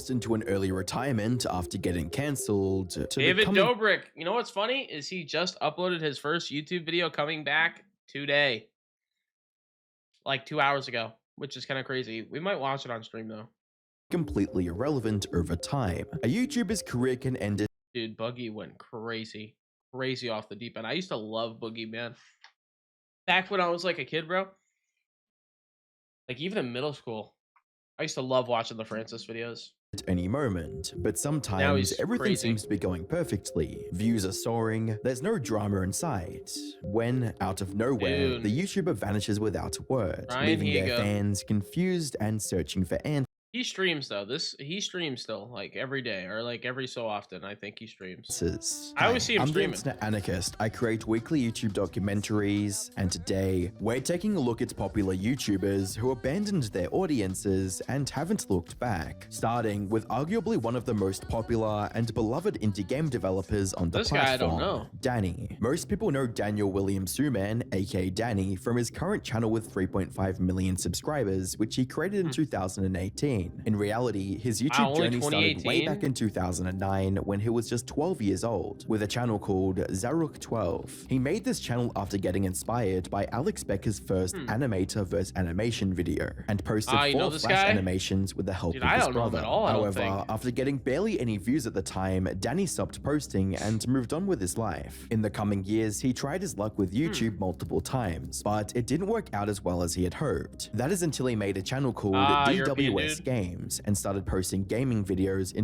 forced into an early retirement after getting cancelled to David becoming Dobrik. You know what's funny is he just uploaded his first YouTube video coming back today, like 2 hours ago, which is kind of crazy. We might watch it on stream though. completely irrelevant over time. A YouTuber's career can end Dude, Boogie went crazy, crazy off the deep end. I used to love Boogie, man. Back when I was like a kid, bro. Like even in middle school, I used to love watching the Francis videos. at any moment, but Now sometimes he's everything crazy. seems to be going perfectly. Views are soaring, there's no drama in sight. When, out of nowhere, Dude. the YouTuber vanishes without a word, Ryan leaving their Higa. fans confused and searching for answers. He streams though. He streams still, like every day or like every so often. I think he streams. I always see him I'm the streaming. Internet Anarchist. I create weekly YouTube documentaries, and today we're taking a look at popular YouTubers who abandoned their audiences and haven't looked back. Starting with arguably one of the most popular and beloved indie game developers on the This guy I platform, don't know. Danny. Most people know Daniel William Suman, aka Danny, from his current channel with 3.5 million subscribers, which he created in 2018. In reality, his YouTube only journey started way 2018? back in 2009 when he was just 12 years old, with a channel called Jerryftw. He made this channel after getting inspired by Alex Becker's first animator vs animation video, and posted you 4 know this flash guy? animations with the help Dude, of I his don't know him brother. at all, I don't However, think. after getting barely any views at the time, Danny stopped posting and moved on with his life. In the coming years, he tried his luck with YouTube multiple times, but it didn't work out as well as he had hoped. That is until he made a channel called European DWS dude. Games and started posting gaming videos in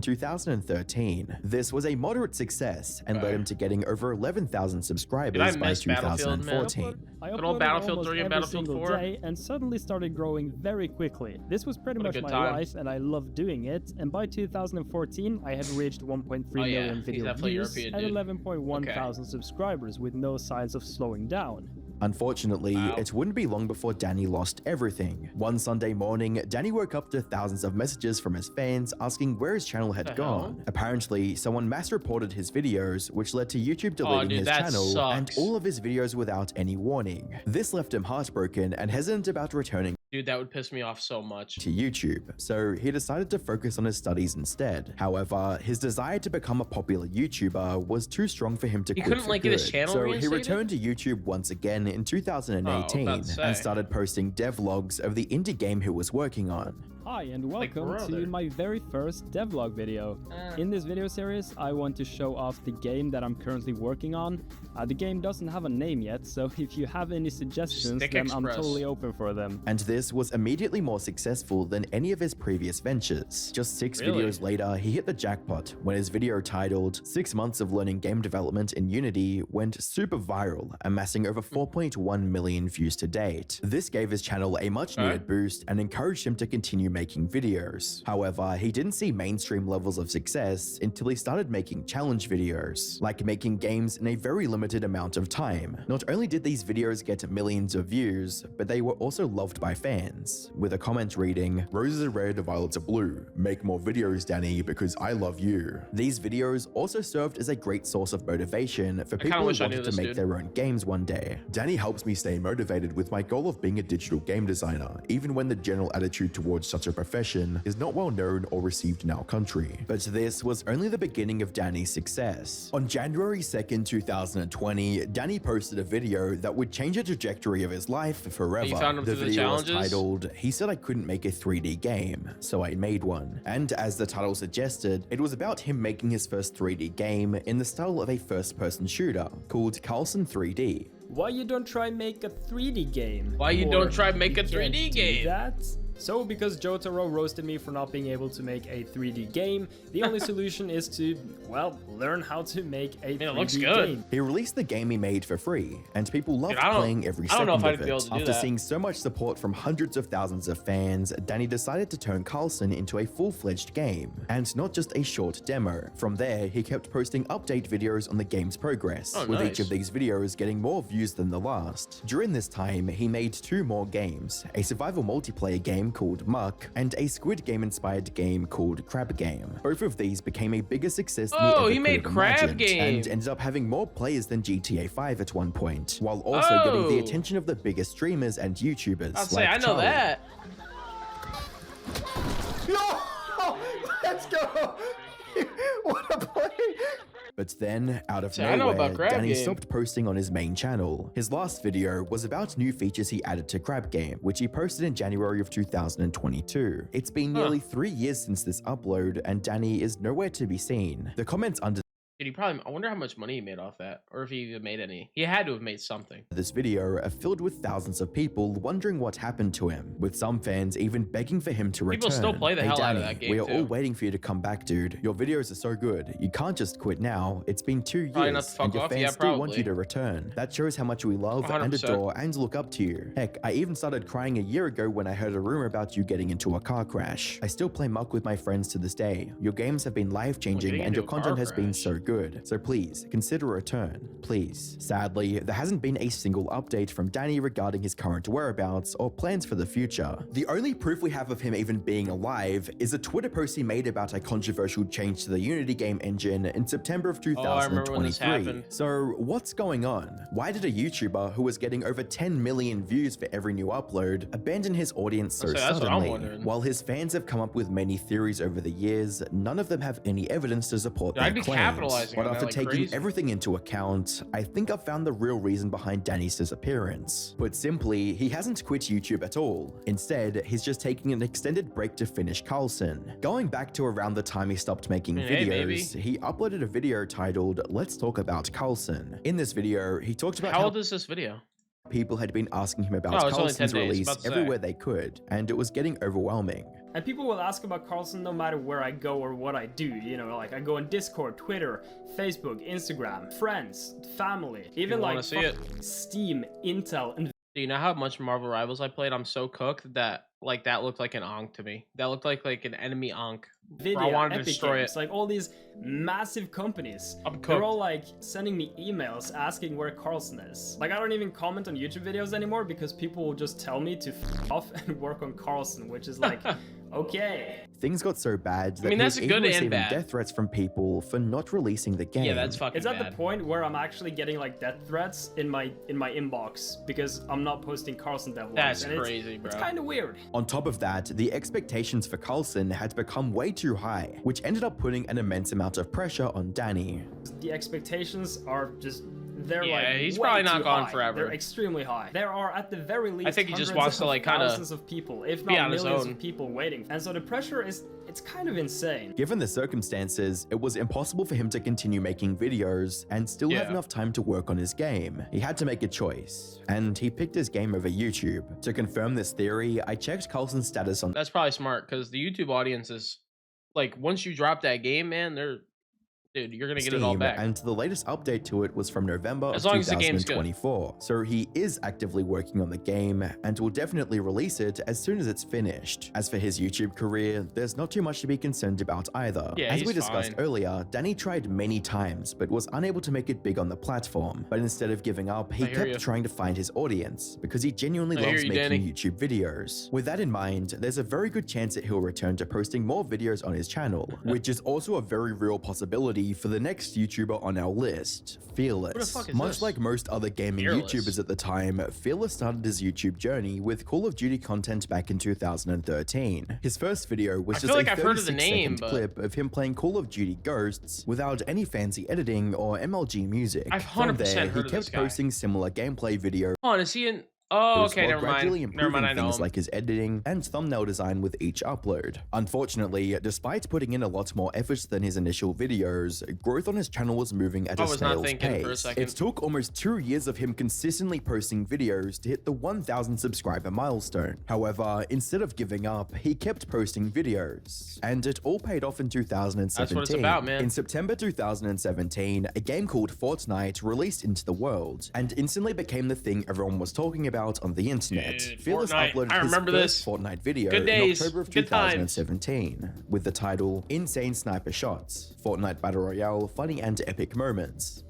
2013. This was a moderate success and led him to getting over 11,000 subscribers by miss Battlefield, man? 2014. I Good old uploaded Battlefield almost 3 and every Battlefield single 4. day and suddenly started growing very quickly. This was pretty What a much good my time. life and I loved doing it. And by 2014, I had reached 1.3 Oh, yeah. million He's video definitely views European, and dude. 11.1 Okay. thousand subscribers with no signs of slowing down. Unfortunately, Wow. it wouldn't be long before Danny lost everything. One Sunday morning, Danny woke up to thousands of messages from his fans asking where his channel had The gone. hell? Apparently, someone mass reported his videos, which led to YouTube deleting dude, his that channel and sucks. all of his videos without any warning. This left him heartbroken and hesitant about returning Dude, that would piss me off so much. to YouTube, so he decided to focus on his studies instead. However, his desire to become a popular YouTuber was too strong for him to He quit couldn't, for like, get his good. channel So he reinstated? returned to YouTube once again in 2018 about to say. and started posting devlogs of the indie game he was working on. Hi and Like welcome brother. to my very first devlog video. In this video series, I want to show off the game that I'm currently working on. The game doesn't have a name yet, so if you have any suggestions, Stick then I'm Express. totally open for them. And this was immediately more successful than any of his previous ventures. Just 6 Really? videos later, he hit the jackpot when his video titled 6 Months of Learning Game Development in Unity went super viral, amassing over 4.1 million views to date. This gave his channel a much needed boost and encouraged him to continue making videos. However, he didn't see mainstream levels of success until he started making challenge videos, like making games in a very limited amount of time. Not only did these videos get millions of views, but they were also loved by fans, with a comment reading, "Roses are red, violets are blue. Make more videos, Danny, because I love you." These videos also served as a great source of motivation for people who wish I knew wanted to this make dude. their own games one day. Danny helps me stay motivated with my goal of being a digital game designer, even when the general attitude towards such a profession is not well known or received in our country. But this was only the beginning of Danny's success. On January 2nd, 2020, Danny posted a video that would change the trajectory of his life forever. You found him The through the video was challenges? titled, "He said I couldn't make a 3D game, so I made one." And as the title suggested, it was about him making his first 3D game in the style of a first-person shooter called Carlson 3D. Why you don't try make a 3D game? Why you Or don't try make you a 3D can't do game? That? So because Jotaro roasted me for not being able to make a 3D game, the only solution is to, well, learn how to make a 3D it looks good. game. He released the game he made for free, and people loved I don't- playing every I don't second know if of I'd be able it. to do After that. seeing so much support from hundreds of thousands of fans, Danny decided to turn Carlson into a full-fledged game, and not just a short demo. From there, he kept posting update videos on the game's progress, Oh, with nice. each of these videos getting more views than the last. During this time, he made 2 more games, a survival multiplayer game called Muck, and a Squid Game-inspired game called Crab Game. Both of these became a bigger success than Oh, he he ever made could have Crab imagined, Game. and ended up having more players than GTA 5 at one point, while also getting the Oh. attention of the biggest streamers and YouTubers. I'll say like I know Charlie. that. Let's go! What a play! But then, out of I know nowhere, about Crab Danny Game. stopped posting on his main channel. His last video was about new features he added to Crab Game, which he posted in January of 2022. It's been nearly 3 years since this upload, and Danny is nowhere to be seen. The comments under Dude, he probably, I wonder how much money he made off that, or if he even made any. He had to have made something. this video are filled with thousands of people wondering what happened to him, with some fans even begging for him to return. People still play the Hey hell Danny, out of that game, we are all too. waiting for you to come back, dude. Your videos are so good. You can't just quit now. It's been 2 Probably not years, to fuck and your off. fans Yeah, still want probably. you to return. That shows how much we love and 100%. adore and look up to you. Heck, I even started crying a year ago when I heard a rumor about you getting into a car crash. I still play Muck with my friends to this day. Your games have been life-changing, Getting and into your a car content has been crash. so good. So please, consider a return. Please. Sadly, there hasn't been a single update from Danny regarding his current whereabouts or plans for the future. The only proof we have of him even being alive is a Twitter post he made about a controversial change to the Unity game engine in September of I remember when this 2023. happened. So what's going on? Why did a YouTuber who was getting over 10 million views for every new upload abandon his audience so So that's what I'm suddenly? wondering. While his fans have come up with many theories over the years, none of them have any evidence to support Dude, their I'd be claims. capitalizing But on that after like taking crazy. everything into account, I think I've found the real reason behind Danny's disappearance. Put simply, he hasn't quit YouTube at all. Instead, he's just taking an extended break to finish Carlson. Going back to around the time he stopped making Hey, videos, he uploaded a video titled Let's Talk About Carlson. In this video, he talked about How how old is this video? people had been asking him about Oh, it's only 10 Carlson's days, release about to say. everywhere they could, and it was getting overwhelming. And people will ask about Carlson no matter where I go or what I do. You know, like I go on Discord, Twitter, Facebook, Instagram, friends, family, even wanna like see it. Steam, Intel, and Do you know how much Marvel Rivals I played? I'm so cooked that like that looked like an Ankh to me. That looked like an enemy Ankh. Nvidia, I wanted to Epic destroy Games, it. like all these massive companies. I'm cooked. They're all like sending me emails asking where Carlson is. Like I don't even comment on YouTube videos anymore because people will just tell me to f off and work on Carlson, which is like, okay. Things got so bad that mean, he that's was good even and receiving bad. death threats from people for not releasing the game. Yeah, that's fucking It's at bad. the point where I'm actually getting like death threats in my inbox because I'm not posting Carlson devlogs. That's and crazy, bro. It's kind of weird. On top of that, the expectations for Carlson had become way too high, which ended up putting an immense amount of pressure on Danny. The expectations are just they're Yeah, like he's way probably not too gone high. forever. They're extremely high. There are at the very least think he just hundreds wants to, of like, kinda thousands of people, if be not on his millions own. of people waiting. And so the pressure it's kind of insane. Given the circumstances, it was impossible for him to continue making videos and still have Yeah. enough time to work on his game. He had to make a choice, and he picked his game over YouTube. To confirm this theory, I checked Carlson's status on That's probably smart because the YouTube audience is like once you drop that game, man, dude, you're gonna get it all Steam, back. and the latest update to it was from November As of long as the game's good. 2024. So he is actively working on the game and will definitely release it as soon as it's finished. As for his YouTube career, there's not too much to be concerned about either. Yeah, As we he's discussed fine. earlier, Danny tried many times but was unable to make it big on the platform. But instead of giving up, he I hear kept ya. trying to find his audience because he genuinely I hear loves you, making Danny. YouTube videos. With that in mind, there's a very good chance that he'll return to posting more videos on his channel, which is also a very real possibility for the next YouTuber on our list, Fearless. fuck is Much this? like most other gaming Fearless. YouTubers at the time, Fearless started his YouTube journey with Call of Duty content back in 2013. His first video was I just feel like a I've heard of the 36-second name, but- clip of him playing Call of Duty Ghosts without any fancy editing or MLG music. I've From 100% there, heard he of this kept guy. posting similar gameplay videos. Hold on, is he in? Oh, okay, while never gradually mind. improving Never mind, I know things him. like his editing and thumbnail design with each upload. Unfortunately, despite putting in a lot more effort than his initial videos, growth on his channel was moving at I a was not snail's thinking for a pace. second. It took almost 2 years of him consistently posting videos to hit the 1,000 subscriber milestone. However, instead of giving up, he kept posting videos. And it all paid off in 2017. That's what it's about, man. In September 2017, a game called Fortnite released into the world and instantly became the thing everyone was talking about on the internet. Dude, Fearless Fortnite. uploaded I his remember first this. Fortnite video Good days. in October of Good times. 2017 with the title Insane Sniper Shots, Fortnite Battle Royale, Funny and Epic Moments.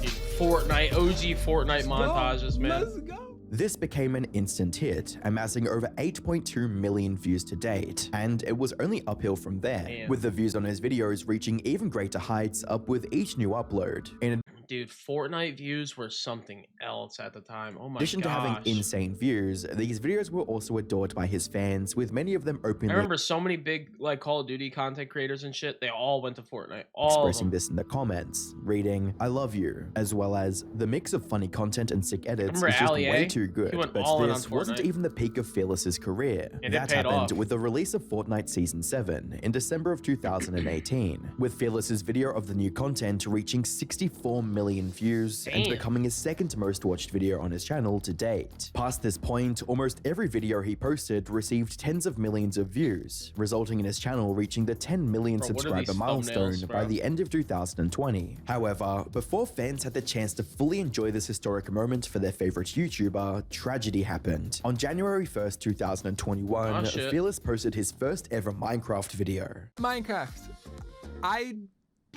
Dude, Fortnite, OG Fortnite montages, man. Let's go. This became an instant hit, amassing over 8.2 million views to date, and it was only uphill from there, Damn. with the views on his videos reaching even greater heights up with each new upload. In dude, Fortnite views were something else at the time. Oh my In addition to having gosh. insane views, these videos were also adored by his fans, with many of them I openly remember so many big like Call of Duty content creators and shit. They all went to Fortnite. All of expressing them. this in the comments, reading "I love you," as well as the mix of funny content and sick edits is Remember just Ali, way eh? too He good. went But all in on this wasn't Fortnite. even the peak of Fearless's career. And it That paid happened off. with the release of Fortnite Season 7 in December of 2018, with Fearless's video of the new content reaching 64 million views and Damn. becoming his second most watched video on his channel to date. Past this point, almost every video he posted received tens of millions of views, resulting in his channel reaching the 10 million Bro, what are subscriber these milestone thumbnails, by bro? the end of 2020. However, before fans had the chance to fully enjoy this historic moment for their favorite YouTuber, tragedy happened. On January 1st, 2021, Oh, shit. Fearless posted his first ever Minecraft video. Minecraft. I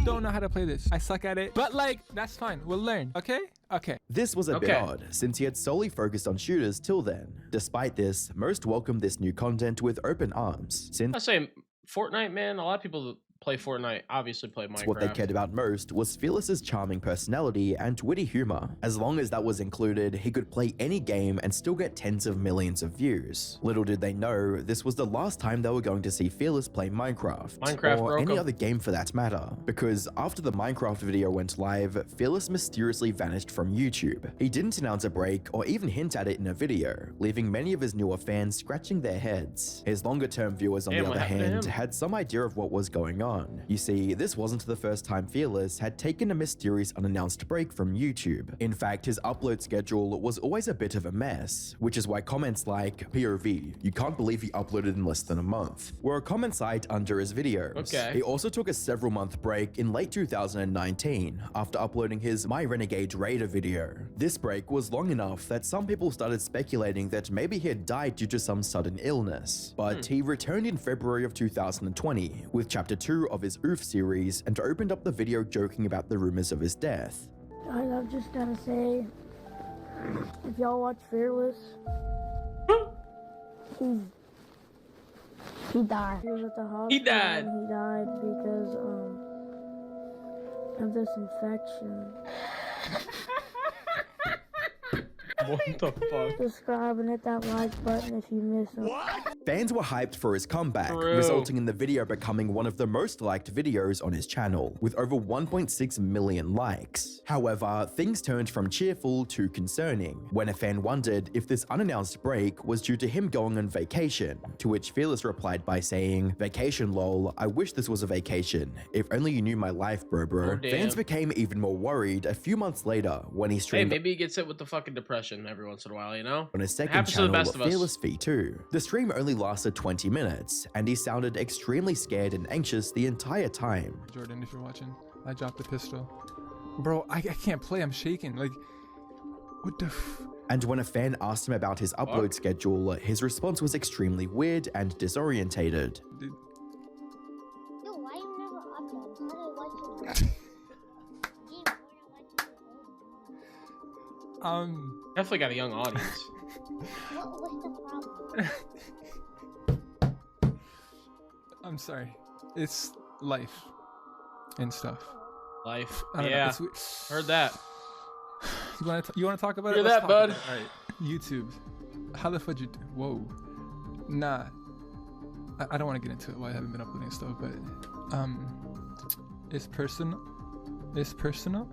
don't know how to play this. I suck at it. But like, that's fine. We'll learn. Okay? Okay. This was a bit Okay. odd, since he had solely focused on shooters till then. Despite this, most welcomed this new content with open arms, I since say Fortnite, man. A lot of people that play Fortnite obviously play Minecraft. what they cared about most was Fearless's charming personality and witty humor. As long as that was included, he could play any game and still get tens of millions of views. Little did they know, this was the last time they were going to see Fearless play Minecraft, Minecraft or broke any him. other game for that matter, because after the Minecraft video went live, Fearless mysteriously vanished from YouTube. He didn't announce a break or even hint at it in a video, leaving many of his newer fans scratching their heads. His longer-term viewers, on Damn, the what other happened to hand, him? had some idea of what was going on. You see, this wasn't the first time Fearless had taken a mysterious unannounced break from YouTube. In fact, his upload schedule was always a bit of a mess, which is why comments like "POV, you can't believe he uploaded in less than a month" were a common sight under his videos. Okay. He also took a several-month break in late 2019 after uploading his My Renegade Raider video. This break was long enough that some people started speculating that maybe he had died due to some sudden illness, but he returned in February of 2020 with Chapter 2 of his Oof series and opened up the video joking about the rumors of his death. Guys, I'm just gonna say, if y'all watch Fearless, he died. He was at the hospital. He died. And he died because of this infection. What the fuck? Subscribe and hit that like button if you miss him. Fans were hyped for his comeback, True. resulting in the video becoming one of the most liked videos on his channel, with over 1.6 million likes. However, things turned from cheerful to concerning, when a fan wondered if this unannounced break was due to him going on vacation, to which Fearless replied by saying, "Vacation lol, I wish this was a vacation. If only you knew my life, bro. Oh, damn. Fans became even more worried a few months later when he Hey, streamed maybe he gets hit with the fucking depression every once in a while, you know? on his second happens to the channel, best of us. Fearless V2. The stream only lasted 20 minutes, and he sounded extremely scared and anxious the entire time. Jordan, if you're watching, I dropped the pistol. Bro, I can't play. I'm shaking. Like, what the f... And when a fan asked him about his upload schedule, his response was extremely weird and disorientated. Dude, Yo, why you never upload? How do I watch it? Definitely got a young audience. What's the problem? I'm sorry. It's life and stuff. Life. I don't know, Yeah. it's weird. Heard that. You want to talk about Hear it? Let's that, talk bud? about it. All right. YouTube. How the fuck you do? Whoa. Nah. I don't want to get into it. Why I haven't been uploading stuff, but it's personal. It's personal.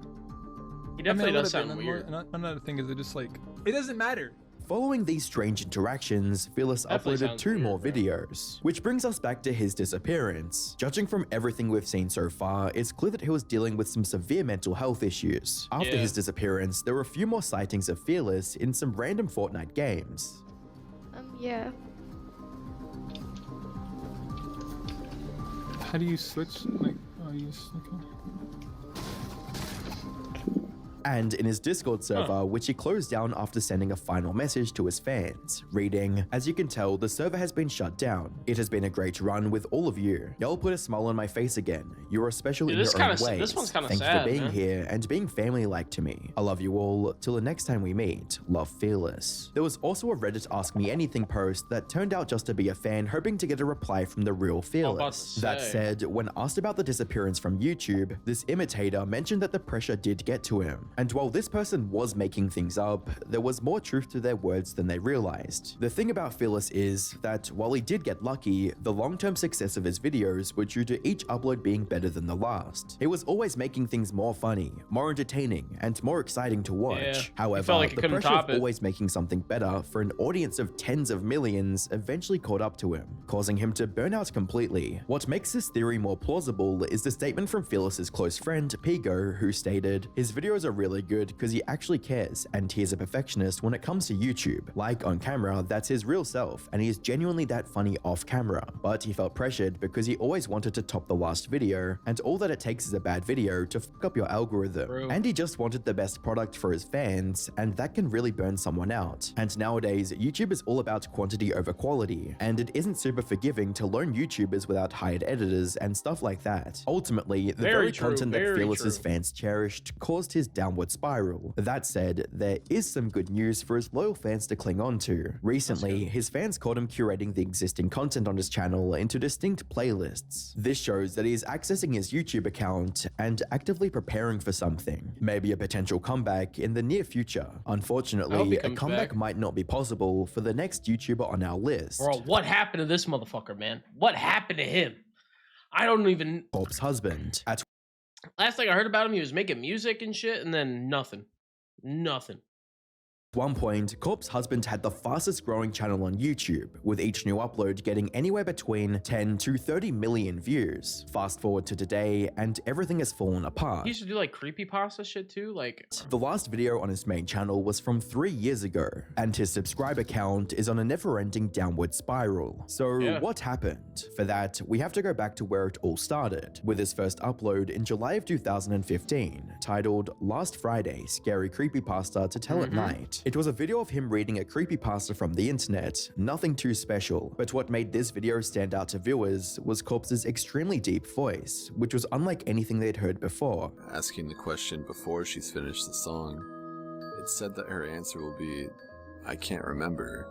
He definitely a does little bit, sound and weird. Another thing is, it just like it doesn't matter. Following these strange interactions, Fearless Definitely uploaded sounds 2 weird, more bro. videos, which brings us back to his disappearance. Judging from everything we've seen so far, it's clear that he was dealing with some severe mental health issues. After Yeah. his disappearance, there were a few more sightings of Fearless in some random Fortnite games. Yeah. How do you switch? Like, oh, you okay. and in his Discord server, which he closed down after sending a final message to his fans, reading, "As you can tell, the server has been shut down. It has been a great run with all of you. Y'all put a smile on my face again. You are special in your own ways. This one's kind of Thank sad, you for being man. here and being family-like to me. I love you all. Till the next time we meet, love, Fearless." There was also a Reddit Ask Me Anything post that turned out just to be a fan hoping to get a reply from the real Fearless. That said, when asked about the disappearance from YouTube, this imitator mentioned that the pressure did get to him. And while this person was making things up, there was more truth to their words than they realized. The thing about Fearless is that while he did get lucky, the long-term success of his videos were due to each upload being better than the last. He was always making things more funny, more entertaining, and more exciting to watch. Yeah, However, like the pressure of always making something better for an audience of tens of millions eventually caught up to him, causing him to burn out completely. What makes this theory more plausible is the statement from Fearless's close friend, Pigo, who stated, "His videos are really good because he actually cares, and he is a perfectionist when it comes to YouTube. Like on camera, that's his real self, and he is genuinely that funny off camera. But he felt pressured because he always wanted to top the last video, and all that it takes is a bad video to fuck up your algorithm. And he just wanted the best product for his fans, and that can really burn someone out. And nowadays, YouTube is all about quantity over quality, and it isn't super forgiving to learn YouTubers without hired editors and stuff like that. Ultimately, the very content that Fearless's fans cherished caused his downward spiral. That said, there is some good news for his loyal fans to cling on to. Recently, his fans caught him curating the existing content on his channel into distinct playlists. This shows that he is accessing his YouTube account and actively preparing for something, maybe a potential comeback in the near future. Unfortunately, a comeback might not be possible for the next YouTuber on our list. Bro, what happened to this motherfucker, man? What happened to him? I don't even... Corp's husband. At last thing I heard about him, he was making music and shit, and then nothing. one point, Corp's husband had the fastest growing channel on YouTube, with each new upload getting anywhere between 10 to 30 million views. Fast forward to today, and everything has fallen apart. He used to do like creepypasta shit too, like... The last video on his main channel was from 3 years ago, and his subscriber count is on a never-ending downward spiral. So what happened? For that, we have to go back to where it all started, with his first upload in July of 2015, titled Last Friday, Scary Creepypasta to Tell at Night. It was a video of him reading a creepypasta from the internet, nothing too special, but what made this video stand out to viewers was Corpse's extremely deep voice, which was unlike anything they'd heard before. Asking the question before she's finished the song, it said that her answer will be, "I can't remember,"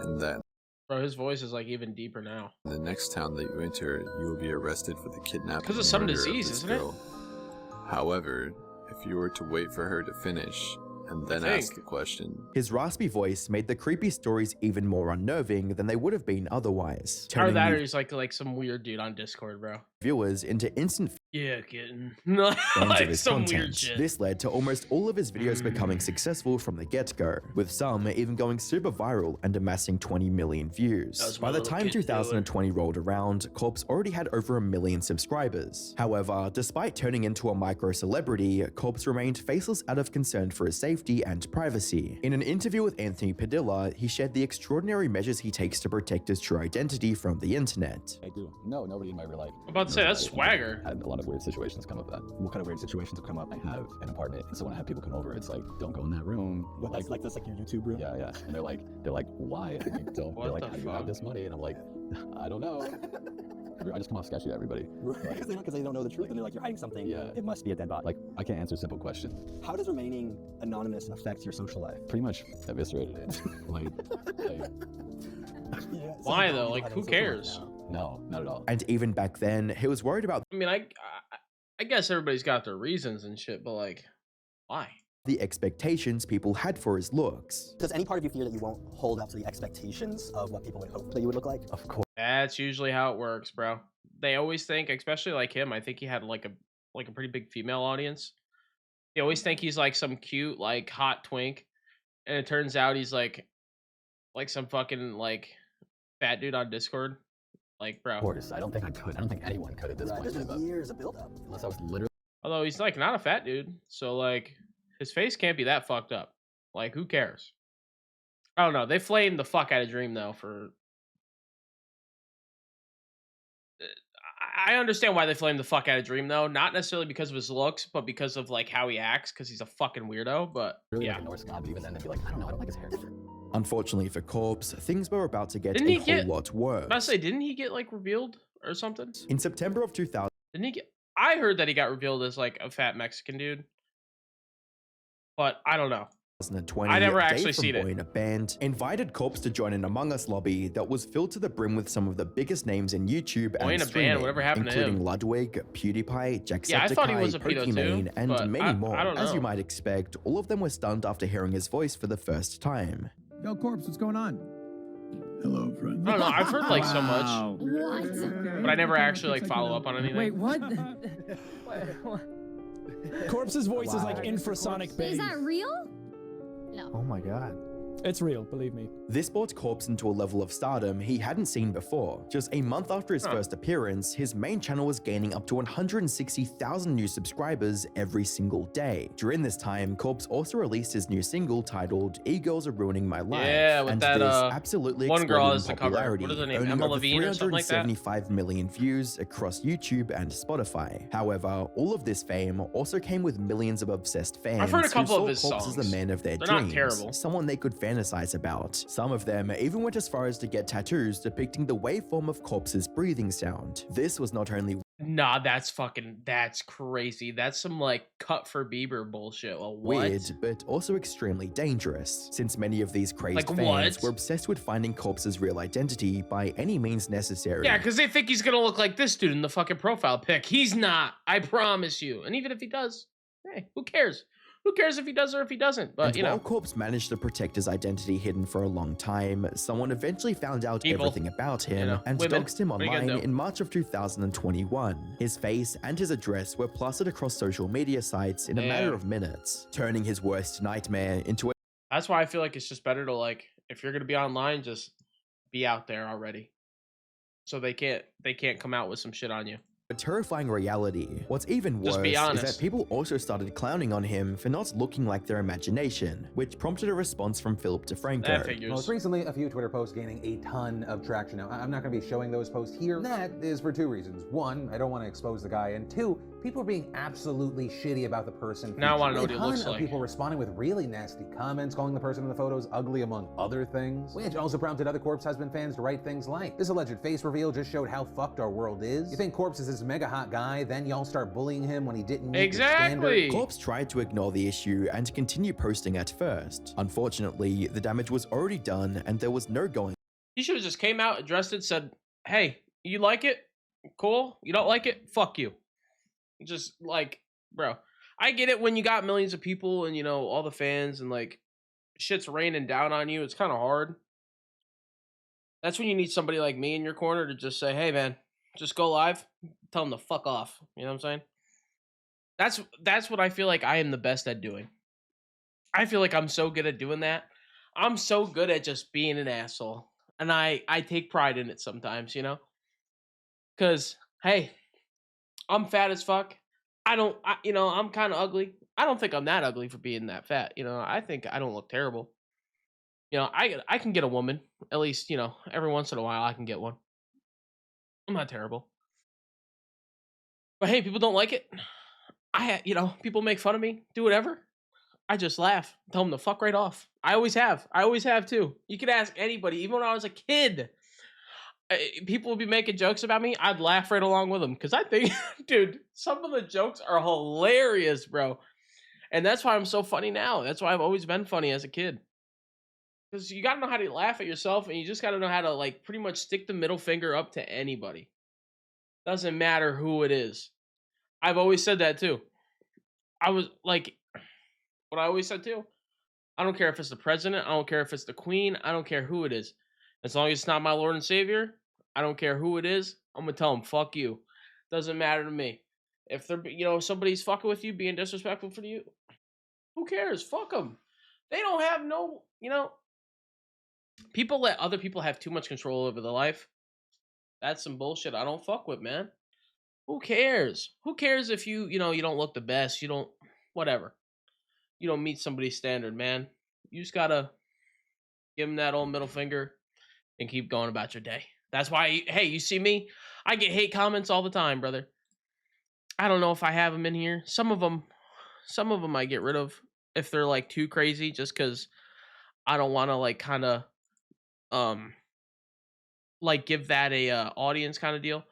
and that Bro, his voice is like even deeper now. in the next town that you enter, you will be arrested for the kidnapping because of some murder disease, of this isn't girl. However, if you were to wait for her to finish and then ask the question. His raspy voice made the creepy stories even more unnerving than they would have been otherwise. Or that, or he's like some weird dude on Discord, bro. Viewers into instant getting like some weird shit. This led to almost all of his videos becoming successful from the get-go, with some even going super viral and amassing 20 million views. By the time 2020 rolled around, Corpse already had over 1 million subscribers. However, despite turning into a micro-celebrity, Corpse remained faceless out of concern for his safety and privacy. In an interview with Anthony Padilla, he shared the extraordinary measures he takes to protect his true identity from the internet. I do. No, nobody in my real life. I'm about to say, that's swagger. Had a lot of weird situations come up that. What kind of weird situations have come up? I have an apartment, and so when I have people come over, it's like, don't go in that room. What, like this, like your YouTube room? Yeah, yeah. And they're like, why? And I don't. They're like, how do you have this money? And I'm like, I don't know. I just come off sketchy to everybody. Because they don't know the truth, and they're like, you're hiding something. Yeah. It must be a dead body. Like, I can't answer simple questions. How does remaining anonymous affect your social life? Pretty much eviscerated it. like yeah, why though? Like, who cares? No, not at all. And even back then, he was worried about I mean, I guess everybody's got their reasons and shit, but like, why? the expectations people had for his looks. Does any part of you fear that you won't hold up to the expectations of what people would hope that you would look like? Of course. That's usually how it works, bro. They always think, especially like him, I think he had like a pretty big female audience. They always think he's like some cute, like hot twink, and it turns out he's like some fucking like fat dude on Discord. Like, bro. Of course, I don't think I could. I don't think anyone could at this point. There's years of build up. Unless I was literally. Although he's like not a fat dude, so like his face can't be that fucked up. Like, who cares? I don't know. They flamed the fuck out of Dream though for. I understand why they flamed the fuck out of Dream though. Not necessarily because of his looks, but because of like how he acts, because he's a fucking weirdo. But Really yeah. like a Norse god, but even then they'd be like, I don't know, I don't like his hair. Unfortunately for Corpse, things were about to get Didn't a he whole get- lot worse. I say, didn't he get like revealed or something? In September of 2000, Didn't he get? I heard that he got revealed as like a fat Mexican dude, but I don't know. 2020, I never Dave actually from seen it. Boy in a Band invited Corpse to join an Among Us lobby that was filled to the brim with some of the biggest names in YouTube Boy in and a Band, streaming, whatever happened to including him? Ludwig, PewDiePie, Jacksepticeye, Yeah, I thought he was a pedo too, Pokimane, and but many more. I don't As you know. might expect, all of them were stunned after hearing his voice for the first time. Yo, Corpse, what's going on? Hello, friend. I don't know. I've heard like so much, What? but I never actually like follow up on anything. Wait, what? Corpse's voice is like infrasonic bass. Is that real? No. Oh my god. It's real, believe me. This brought Corpse into a level of stardom he hadn't seen before. Just a month after his first appearance, his main channel was gaining up to 160,000 new subscribers every single day. During this time, Corpse also released his new single titled E-Girls Are Ruining My Life. Yeah, with and that, this absolutely one girl exploded as in the cover. popularity, What is her name? earning Emma over Levine or something like that? 375 million views across YouTube and Spotify. However, all of this fame also came with millions of obsessed fans I've heard a couple who of saw his Corpse as the songs. man of their They're not dreams, terrible. someone they could fantasize about. Some of them even went as far as to get tattoos depicting the waveform of Corpse's breathing sound. This was not only Nah, that's crazy. That's some like cut for Bieber bullshit. Well, what? weird, but also extremely dangerous, since many of these crazed Like fans what? were obsessed with finding Corpse's real identity by any means necessary. Yeah, because they think he's gonna look like this dude in the fucking profile pic. He's not. I promise you. And even if he does, hey, who cares? Who cares if he does or if he doesn't? But And you while know, Corpse managed to protect his identity hidden for a long time, someone eventually found out People. everything about him You know, and women. doxed him What are you gonna online do? in March of 2021. His face and his address were plastered across social media sites in a matter Damn. of minutes, turning his worst nightmare into a that's why I feel like it's just better to like, if you're gonna be online, just be out there already, so they can't come out with some shit on you. terrifying reality. What's even worse Just be is honest. that people also started clowning on him for not looking like their imagination, which prompted a response from Philip DeFranco. That figures. Most recently, a few Twitter posts gaining a ton of traction. Now, I'm not going to be showing those posts here. That is for two reasons. One, I don't want to expose the guy, and two, people are being absolutely shitty about the person. Now I wanna know With what he a ton looks of like. people responding with really nasty comments, calling the person in the photos ugly, among other things, which also prompted other Corpse husband fans to write things like, "This alleged face reveal just showed how fucked our world is. You think Corpse is this mega hot guy, then y'all start bullying him when he didn't meet your Exactly. standard." Corpse tried to ignore the issue and continue posting at first. Unfortunately, the damage was already done and there was no going He should have just came out, addressed it, said, "Hey, you like it? Cool. You don't like it? Fuck you." Just like, bro, I get it when you got millions of people and you know all the fans and like shit's raining down on you. It's kind of hard. That's when you need somebody like me in your corner to just say, "Hey, man, just go live. Tell them to fuck off." You know what I'm saying? That's what I feel like I am the best at doing. I feel like I'm so good at doing that. I'm so good at just being an asshole. And I take pride in it sometimes, you know? Because, hey, I'm fat as fuck. I'm kind of ugly. I don't think I'm that ugly for being that fat. You know, I think I don't look terrible. You know, I can get a woman. At least, you know, every once in a while I can get one. I'm not terrible. But hey, people don't like it. People make fun of me. Do whatever. I just laugh. Tell them to fuck right off. I always have. I always have too. You could ask anybody. Even when I was a kid, people would be making jokes about me. I'd laugh right along with them because I think, dude, some of the jokes are hilarious, bro. And that's why I'm so funny now. That's why I've always been funny as a kid. Because you got to know how to laugh at yourself, and you just got to know how to, like, pretty much stick the middle finger up to anybody. Doesn't matter who it is. I've always said that too. I was like, what I always said too. I don't care if it's the president. I don't care if it's the queen. I don't care who it is. As long as it's not my Lord and Savior, I don't care who it is. I'm going to tell them, fuck you. Doesn't matter to me. If they're, somebody's fucking with you, being disrespectful for you, who cares? Fuck them. They don't have no, people let other people have too much control over their life. That's some bullshit I don't fuck with, man. Who cares? Who cares if you don't look the best? You don't, whatever. You don't meet somebody's standard, man. You just gotta give them that old middle finger and keep going about your day. That's why, hey, you see me? I get hate comments all the time, brother. I don't know if I have them in here. Some of them I get rid of if they're like too crazy, just because I don't want to like kind of like give that a audience kind of deal.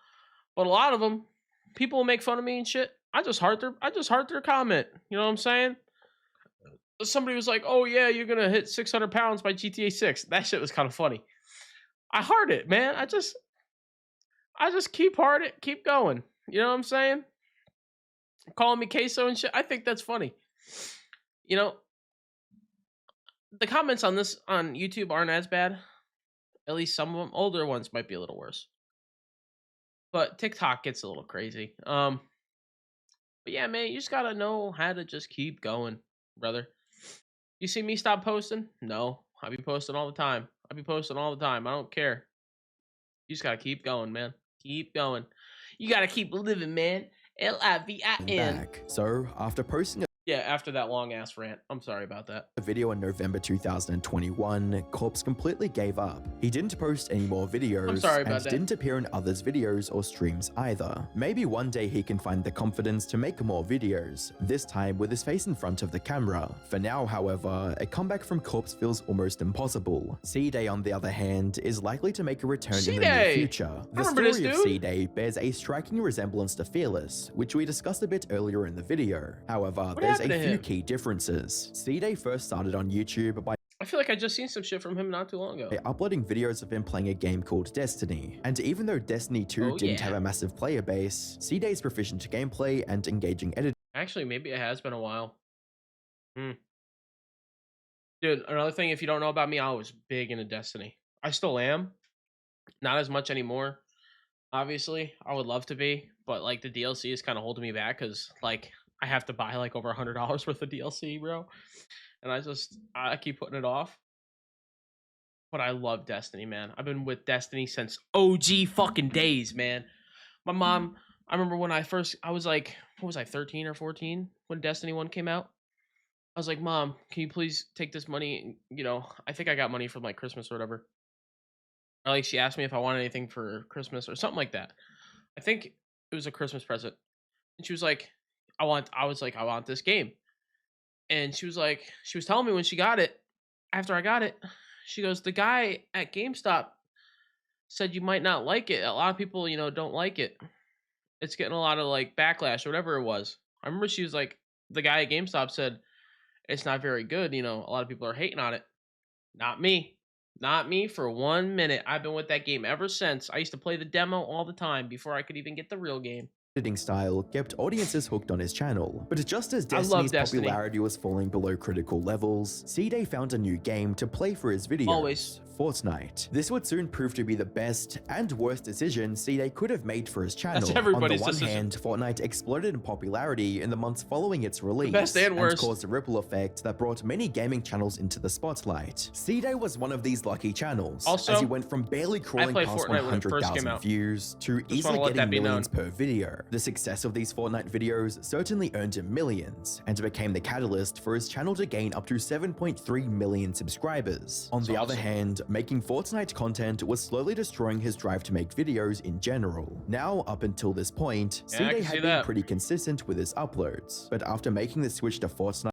But a lot of them, people will make fun of me and shit. I just heart their comment. You know what I'm saying? Somebody was like, "Oh yeah, you're gonna hit 600 pounds by GTA 6." That shit was kind of funny. I heart it, man. I just keep going. You know what I'm saying? Calling me queso and shit. I think that's funny. You know, the comments on YouTube aren't as bad. At least some of them. Older ones might be a little worse. But TikTok gets a little crazy. But yeah, man, you just gotta know how to just keep going, brother. You see me stop posting? No. I be posting all the time. I don't care. You just gotta keep going, man. Keep going. You gotta keep living, man. LIVIN. So, after posting Yeah, after that long ass rant. I'm sorry about that. a video in November 2021, Corpse completely gave up. He didn't post any more videos I'm sorry about and that. didn't appear in others' videos or streams either. Maybe one day he can find the confidence to make more videos, this time with his face in front of the camera. For now, however, a comeback from Corpse feels almost impossible. C-Day, on the other hand, is likely to make a return in the near C-Day! future. The remember this story of dude. C-Day bears a striking resemblance to Fearless, which we discussed a bit earlier in the video. However, there's a happened to few him? key differences. C-Day first started on YouTube by I feel like I just seen some shit from him not too long ago. uploading videos of him playing a game called Destiny. And even though Destiny 2 Oh, didn't yeah. have a massive player base, C-Day's proficient gameplay and engaging editing Actually, maybe it has been a while. Dude, another thing, if you don't know about me, I was big into Destiny. I still am. Not as much anymore. Obviously, I would love to be, but like the DLC is kind of holding me back because like I have to buy like over $100 worth of DLC, bro. And I keep putting it off. But I love Destiny, man. I've been with Destiny since OG fucking days, man. My mom, I remember when I was like, what was I, 13 or 14 when Destiny 1 came out? I was like, Mom, can you please take this money? You know, I think I got money from like Christmas or whatever. Or like she asked me if I wanted anything for Christmas or something like that. I think it was a Christmas present. And she was like, I want this game. And she was telling me when she got it, after I got it, she goes, the guy at GameStop said you might not like it. A lot of people, you know, don't like it. It's getting a lot of like backlash or whatever it was. I remember she was like, the guy at GameStop said it's not very good. You know, a lot of people are hating on it. Not me. Not me for 1 minute. I've been with that game ever since. I used to play the demo all the time before I could even get the real game. style kept audiences hooked on his channel. But just as I love Destiny's Destiny. popularity was falling below critical levels, C-Day found a new game to play for his videos. Always. Fortnite. This would soon prove to be the best and worst decision C-Day could have made for his channel. That's everybody's On the one decision. hand, Fortnite exploded in popularity in the months following its release, best and worst. caused a ripple effect that brought many gaming channels into the spotlight. C-Day was one of these lucky channels, Also, as he went from barely crawling played past Fortnite when it first came 100,000 out. views to Just easily wanna let that getting be known. millions per video. The success of these Fortnite videos certainly earned him millions, and became the catalyst for his channel to gain up to 7.3 million subscribers. On the other hand, making Fortnite content was slowly destroying his drive to make videos in general. Now, up until this point, Yeah, I C-Day can had see been that. pretty consistent with his uploads, but after making the switch to Fortnite,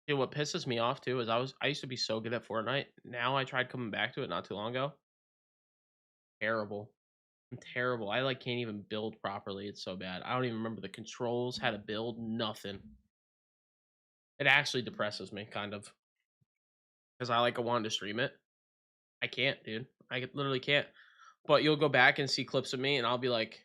Dude, what pisses me off too is I used to be so good at Fortnite. Now I tried coming back to it not too long ago. Terrible. I'm terrible. I like can't even build properly. It's so bad. I don't even remember the controls, how to build, nothing. It actually depresses me, kind of. Because I like wanted to stream it. I can't, dude. I literally can't. But you'll go back and see clips of me and I'll be like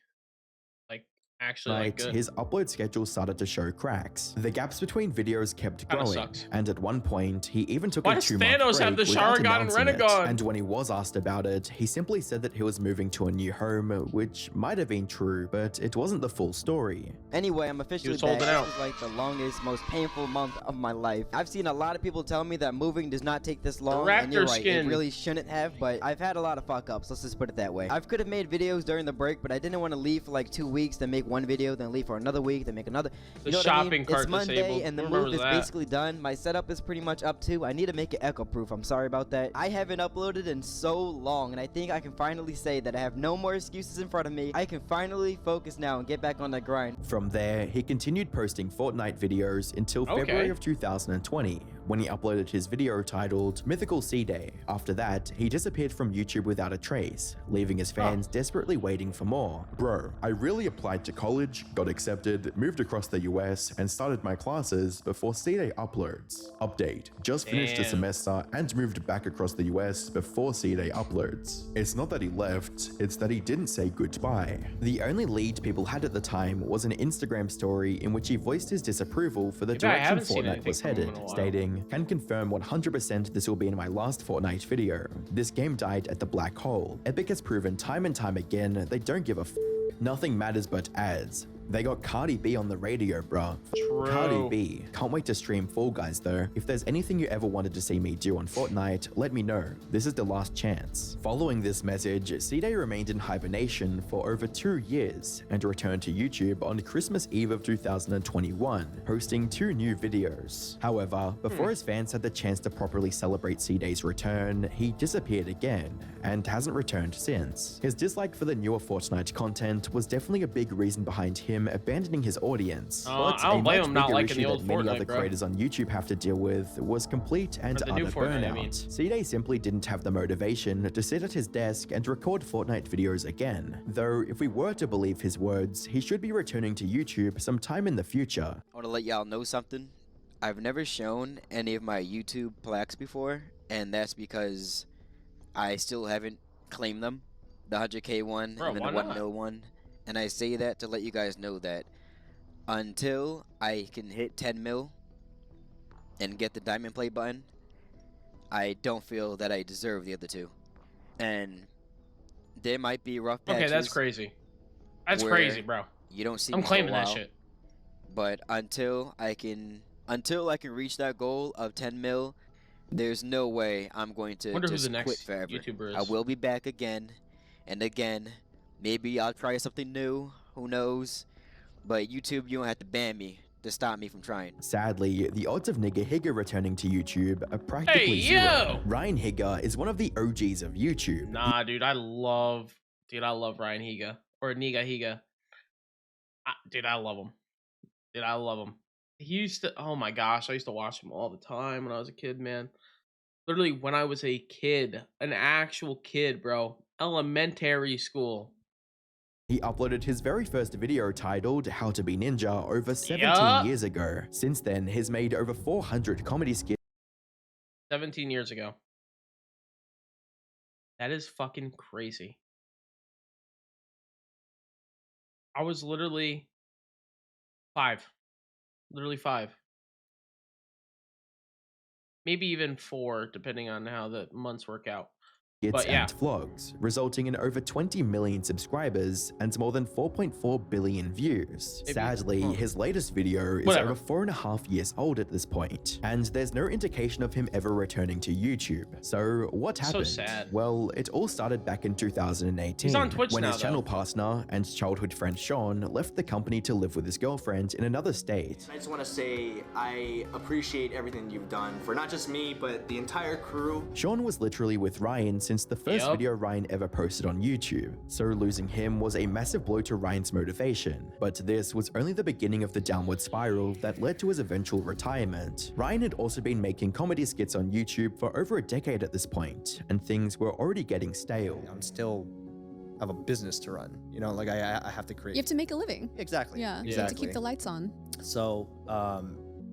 actually like good. his upload schedule started to show cracks. The gaps between videos kept Kinda growing, sucks. and at one point, he even took Why a does 2-month Thanos have break the without Sharingan and announcing it. Renegon? And when he was asked about it, he simply said that he was moving to a new home, which might have been true, but it wasn't the full story. Anyway, I'm officially was back. holding out. This is like the longest, most painful month of my life. I've seen a lot of people tell me that moving does not take this long, and you're raptor right, skin. it really shouldn't have, but I've had a lot of fuck ups, let's just put it that way. I could have made videos during the break, but I didn't want to leave for like 2 weeks, then make make one video, then leave for another week, then make another. The You know what I mean? shopping cart It's Monday disabled. and the Who move remembers is that? basically done. My setup is pretty much up too. I need to make it echo proof. I'm sorry about that. I haven't uploaded in so long, and I think I can finally say that I have no more excuses in front of me. I can finally focus now and get back on that grind. From there, he continued posting Fortnite videos until February of 2020, when he uploaded his video titled Mythical Sea Day. After that, he disappeared from YouTube without a trace, leaving his fans desperately waiting for more. Bro, I really applied to college, got accepted, moved across the US, and started my classes before C Day uploads. Update, just finished a semester and moved back across the US before C Day uploads. It's not that he left, it's that he didn't say goodbye. The only lead people had at the time was an Instagram story in which he voiced his disapproval for the Maybe I direction haven't seen Fortnite anything was from him in headed, a while. stating, "Can confirm 100% this will be in my last Fortnite video. This game died at the black hole. Epic has proven time and time again they don't give a f. Nothing matters but ads. They got Cardi B on the radio, bruh. True. Cardi B. Can't wait to stream Fall Guys though. If there's anything you ever wanted to see me do on Fortnite, let me know. This is the last chance." Following this message, C-Day remained in hibernation for over 2 years and returned to YouTube on Christmas Eve of 2021, posting 2 new videos. However, before his fans had the chance to properly celebrate C-Day's return, he disappeared again and hasn't returned since. His dislike for the newer Fortnite content was definitely a big reason behind him abandoning his audience. But I don't a blame much him not bigger liking issue the old that many Fortnite, other bro. creators on YouTube have to deal with was complete and Or the new utter Fortnite, I burnout. mean. C-Day simply didn't have the motivation to sit at his desk and record Fortnite videos again. Though, if we were to believe his words, he should be returning to YouTube sometime in the future. I want to let y'all know something. I've never shown any of my YouTube plaques before, and that's because I still haven't claimed them. The 100K one Bro, and then why the 1 not? mil one. And I say that to let you guys know that until I can hit 10 mil and get the diamond play button, I don't feel that I deserve the other 2. And there might be rough patches. Okay, that's crazy. That's where crazy, bro. You don't see I'm me for a claiming that while. shit. But until I can reach that goal of 10 mil, there's no way I'm going to Wonder who just the next quit forever. YouTuber I is. will be back again and again. Maybe I'll try something new. Who knows? But YouTube, you don't have to ban me to stop me from trying. Sadly, the odds of Nigga Higga returning to YouTube are practically Hey, zero. yo! Ryan Higga is one of the OGs of YouTube. Nah, dude, I love Ryan Higa or Niga Higa. Dude, I love him. Dude, I love him. He used to, oh my gosh, I used to watch him all the time when I was a kid, man. Literally, when I was a kid, an actual kid, bro, elementary school. He uploaded his very first video titled How to Be Ninja over 17 years ago. Since then, he's made over 400 comedy skits. 17 years ago. That is fucking crazy. I was literally 5. Literally 5. Maybe even 4, depending on how the months work out. But yeah. And vlogs, resulting in over 20 million subscribers and more than 4.4 billion views. Maybe- Sadly, his latest video is Whatever. over 4.5 years old at this point, and there's no indication of him ever returning to YouTube. So what So happened? sad. Well, it all started back in 2018 He's on Twitch when now, his channel though. partner and childhood friend Sean left the company to live with his girlfriend in another state. I just want to say I appreciate everything you've done for not just me, but the entire crew. Sean was literally with Ryan since the first Yep. video Ryan ever posted on YouTube, so losing him was a massive blow to Ryan's motivation. But this was only the beginning of the downward spiral that led to his eventual retirement. Ryan had also been making comedy skits on YouTube for over a decade at this point, and things were already getting stale. I'm still have a business to run, you know, like I have to create. You have to make a living. Exactly. Yeah, you have to keep the lights on. So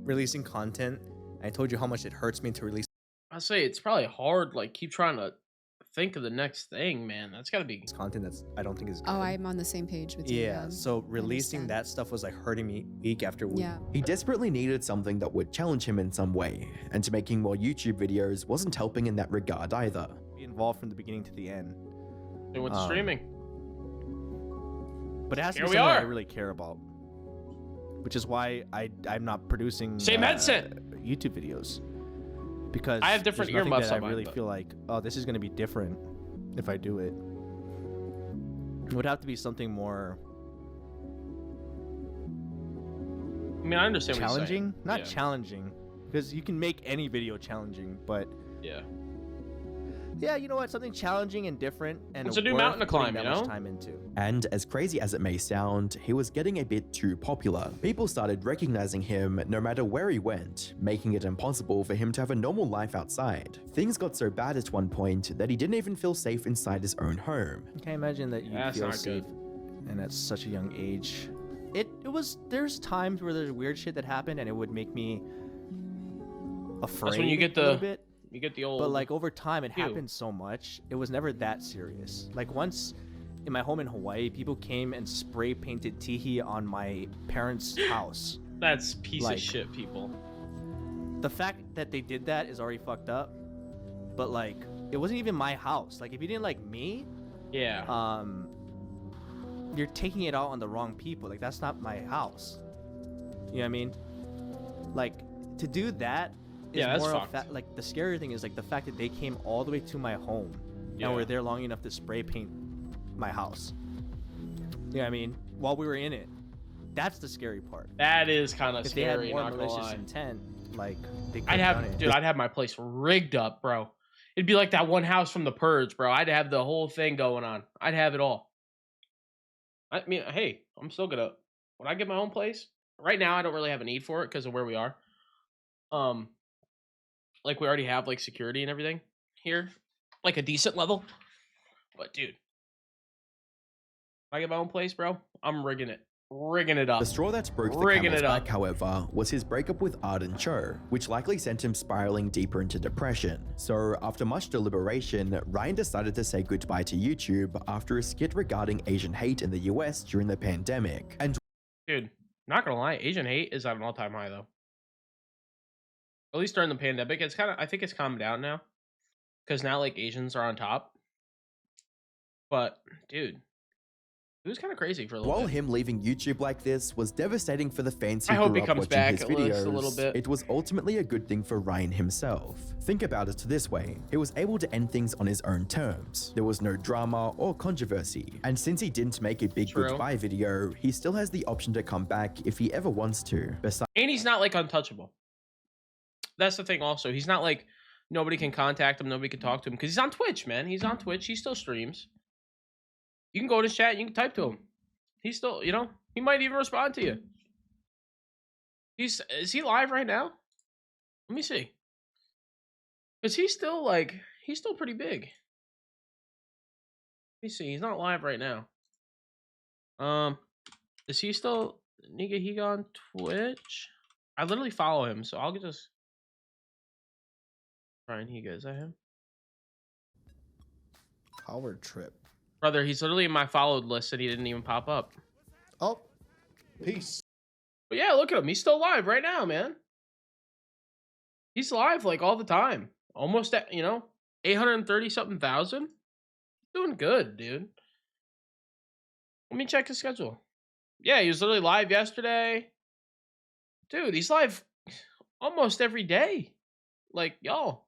releasing content, I told you how much it hurts me to release I say it's probably hard, like keep trying to think of the next thing, man. That's gotta be content that's I don't think is good. Oh, I'm on the same page with you. Yeah, so releasing that stuff was like hurting me week after week. Yeah. He desperately needed something that would challenge him in some way, and making more YouTube videos wasn't helping in that regard either. Be involved from the beginning to the end. Doing with streaming. But it has to Here be we something I are. really care about. Which is why I'm not producing Same headset. YouTube videos. Because I have different there's nothing earmuffs that on I mine, really but- feel like, oh, this is gonna be different if I do it. It would have to be something more I mean, I understand challenging. what you're saying. Not Yeah. challenging, because you can make any video challenging, but Yeah. yeah, you know what? Something challenging and different, and It's a new worth mountain to climb, putting you that much know? time into. And as crazy as it may sound, he was getting a bit too popular. People started recognizing him no matter where he went, making it impossible for him to have a normal life outside. Things got so bad at one point that he didn't even feel safe inside his own home. I can't imagine that you That's feel not safe, and at such a young age. It was. There's times where there's weird shit that happened, and it would make me afraid. That's when you get a little the bit. you get the old. But like over time, it Ew. happened so much. It was never that serious. Like once in my home in Hawaii, people came and spray painted tihi on my parents' house. That's piece Like, of shit, people. The fact that they did that is already fucked up. But like, it wasn't even my house. Like, if you didn't like me, Yeah. you're taking it out on the wrong people. Like, that's not my house. You know what I mean? Like, to do that is Yeah, that's more of fucked. like the scary thing is like the fact that they came all the way to my home Yeah. and were there long enough to spray paint my house. You know what I mean? While we were in it. That's the scary part. That is kind of If they had scary. more Not gonna malicious lie. intent, like they could I'd done have, it. dude. I'd have my place rigged up, bro. It'd be like that one house from The Purge, bro. I'd have the whole thing going on. I'd have it all. I mean, hey, I'm still gonna. When I get my own place, right now I don't really have a need for it because of where we are. Like we already have like security and everything here, like a decent level. But dude, if I get my own place, bro, I'm rigging it up. The straw that broke the Rigging camel's it up. back, however, was his breakup with Arden Cho, which likely sent him spiraling deeper into depression. So after much deliberation, Ryan decided to say goodbye to YouTube after a skit regarding Asian hate in the US during the pandemic. And Dude, not gonna lie, Asian hate is at an all-time high though. At least during the pandemic, it's kind of. I think it's calmed down now, because now like Asians are on top. But dude, it was kind of crazy for a little while bit. him leaving YouTube like this was devastating for the fans who I hope grew he up comes watching back his at least videos, a little bit. it was ultimately a good thing for Ryan himself. Think about it this way, he was able to end things on his own terms. There was no drama or controversy, and since he didn't make a big True. goodbye video, he still has the option to come back if he ever wants to. And he's not like untouchable. That's the thing. Also, he's not like nobody can contact him, nobody can talk to him because he's on Twitch, man. He's on Twitch. He still streams. You can go to his chat. You can type to him. He's still, you know, he might even respond to you. Is he live right now? Let me see. Cause he's still pretty big. Let me see. He's not live right now. Is he still Niga Higa on Twitch? I literally follow him, so I'll just. Ryan Higa, is that him? Power trip. Brother, he's literally in my followed list and he didn't even pop up. Oh, peace. But yeah, look at him. He's still live right now, man. He's live like all the time. Almost at, 830 something thousand. Doing good, dude. Let me check his schedule. Yeah, he was literally live yesterday. Dude, he's live almost every day. Like, y'all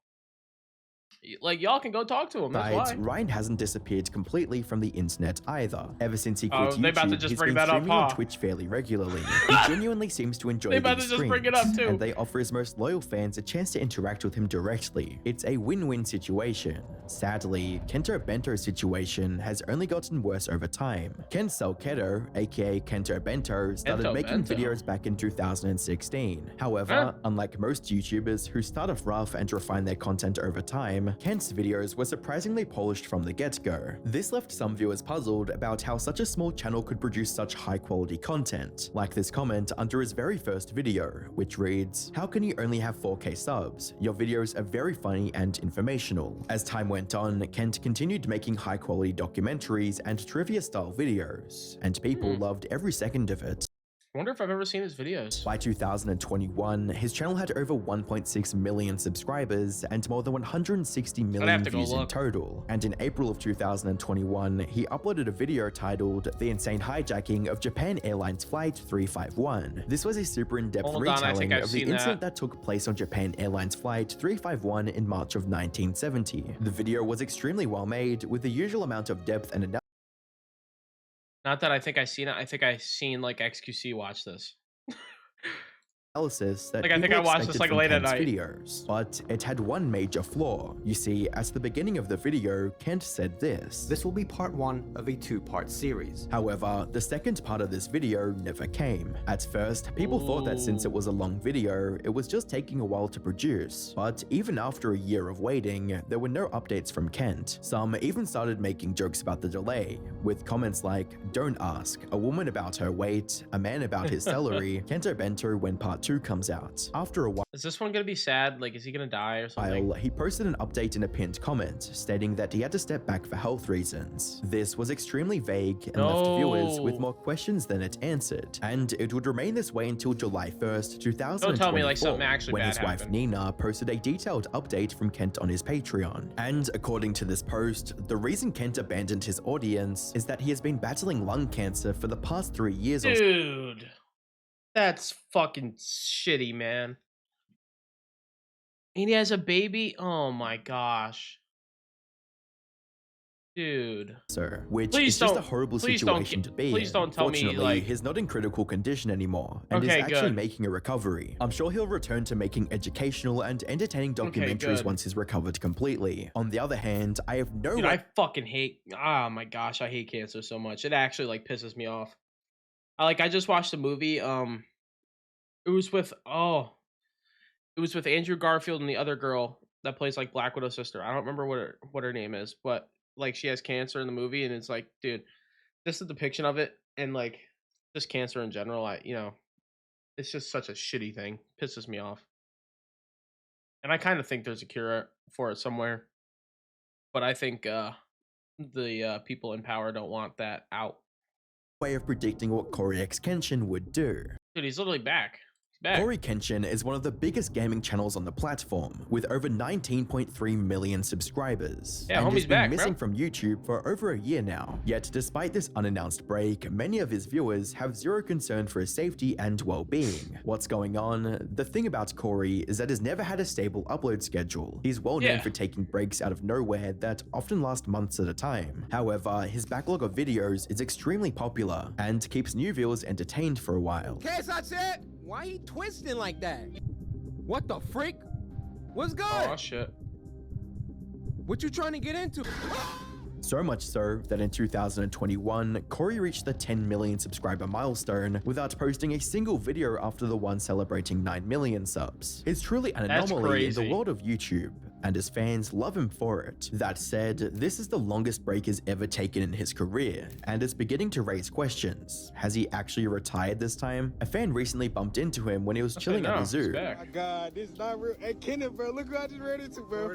can go talk to him. That's Besides, why. Ryan hasn't disappeared completely from the internet either. Ever since he quit they about to YouTube, just he's bring been that up, streaming on huh? Twitch fairly regularly. He genuinely seems to enjoy They about these to just bring it streams, up, too. and they offer his most loyal fans a chance to interact with him directly. It's a win-win situation. Sadly, Kento Bento's situation has only gotten worse over time. Ken Salketo, aka Kento Bento, started Kento making Bento. videos back in 2016. However, unlike most YouTubers who start off rough and refine their content over time, Kent's videos were surprisingly polished from the get-go. This left some viewers puzzled about how such a small channel could produce such high-quality content, like this comment under his very first video, which reads, "How can you only have 4K subs? Your videos are very funny and informational." As time went on, Kent continued making high-quality documentaries and trivia-style videos, and people loved every second of it. I wonder if I've ever seen his videos. By 2021, his channel had over 1.6 million subscribers and more than 160 million to go views in look. total. And in April of 2021, he uploaded a video titled "The Insane Hijacking of Japan Airlines Flight 351." This was a super in-depth Hold on, I think retelling I've of the seen incident that. that took place on Japan Airlines Flight 351 in March of 1970. The video was extremely well made, with the usual amount of depth and analysis. Not that I think I've seen it. I think I've seen like XQC watch this. analysis that Like, I think people I watched this, expected like, from late at Kent's night. videos, but it had one major flaw. You see, at the beginning of the video, Kent said this. This will be part 1 of a 2-part series. However, the second part of this video never came. At first, people thought that since it was a long video, it was just taking a while to produce. But even after a year of waiting, there were no updates from Kent. Some even started making jokes about the delay, with comments like, "Don't ask, a woman about her weight, a man about his salary, Kento Bento when part 2 comes out." After a while, Is this one gonna be sad? Like, is he gonna die or something? he posted an update in a pinned comment stating that he had to step back for health reasons. This was extremely vague and left viewers with more questions than it answered, and it would remain this way until July 1st, 2024, Don't tell me, like, something actually when bad his wife happened. Nina posted a detailed update from Kent on his Patreon. And according to this post, the reason Kent abandoned his audience is that he has been battling lung cancer for the past 3 years or so. Dude, that's fucking shitty, man. And he has a baby? Oh my gosh. Dude. Sir, which Please is just a don't- horrible please don't situation gi- to be please in. don't tell me, Fortunately, like- he's not in critical condition anymore, and Okay, is actually good. making a recovery. I'm sure he'll return to making educational and entertaining documentaries good. once he's recovered completely. On the other hand, I have no Dude, I fucking hate. Oh my gosh, I hate cancer so much. It actually like pisses me off. I just watched a movie. It was with Andrew Garfield and the other girl that plays like Black Widow's sister. I don't remember what her name is, but like she has cancer in the movie, and it's like, dude, this is the depiction of it, and like just cancer in general. It's just such a shitty thing. Pisses me off. And I kind of think there's a cure for it somewhere, but I think the people in power don't want that out. way of predicting what Corey X Kenshin would do. Dude, he's literally back. He's back. Corey Kenshin is one of the biggest gaming channels on the platform, with over 19.3 million subscribers. Yeah, and homie's he's been back, bro. missing from YouTube for over a year now. Yet, despite this unannounced break, many of his viewers have zero concern for his safety and well-being. What's going on? The thing about Corey is that he's never had a stable upload schedule. He's well known for taking breaks out of nowhere that often last months at a time. However, his backlog of videos is extremely popular and keeps new viewers entertained for a while. Case I said, why he twisting like that? What the freak? What's good? Oh shit. What you trying to get into? So much so that in 2021, Corey reached the 10 million subscriber milestone without posting a single video after the one celebrating 9 million subs. It's truly an That's anomaly in the crazy. world of YouTube, and his fans love him for it. That said, this is the longest break he's ever taken in his career, and it's beginning to raise questions. Has he actually retired this time? A fan recently bumped into him when he was chilling at the zoo. Oh my god, this is not real. Hey, Kenneth, bro, look who I just ran into, bro.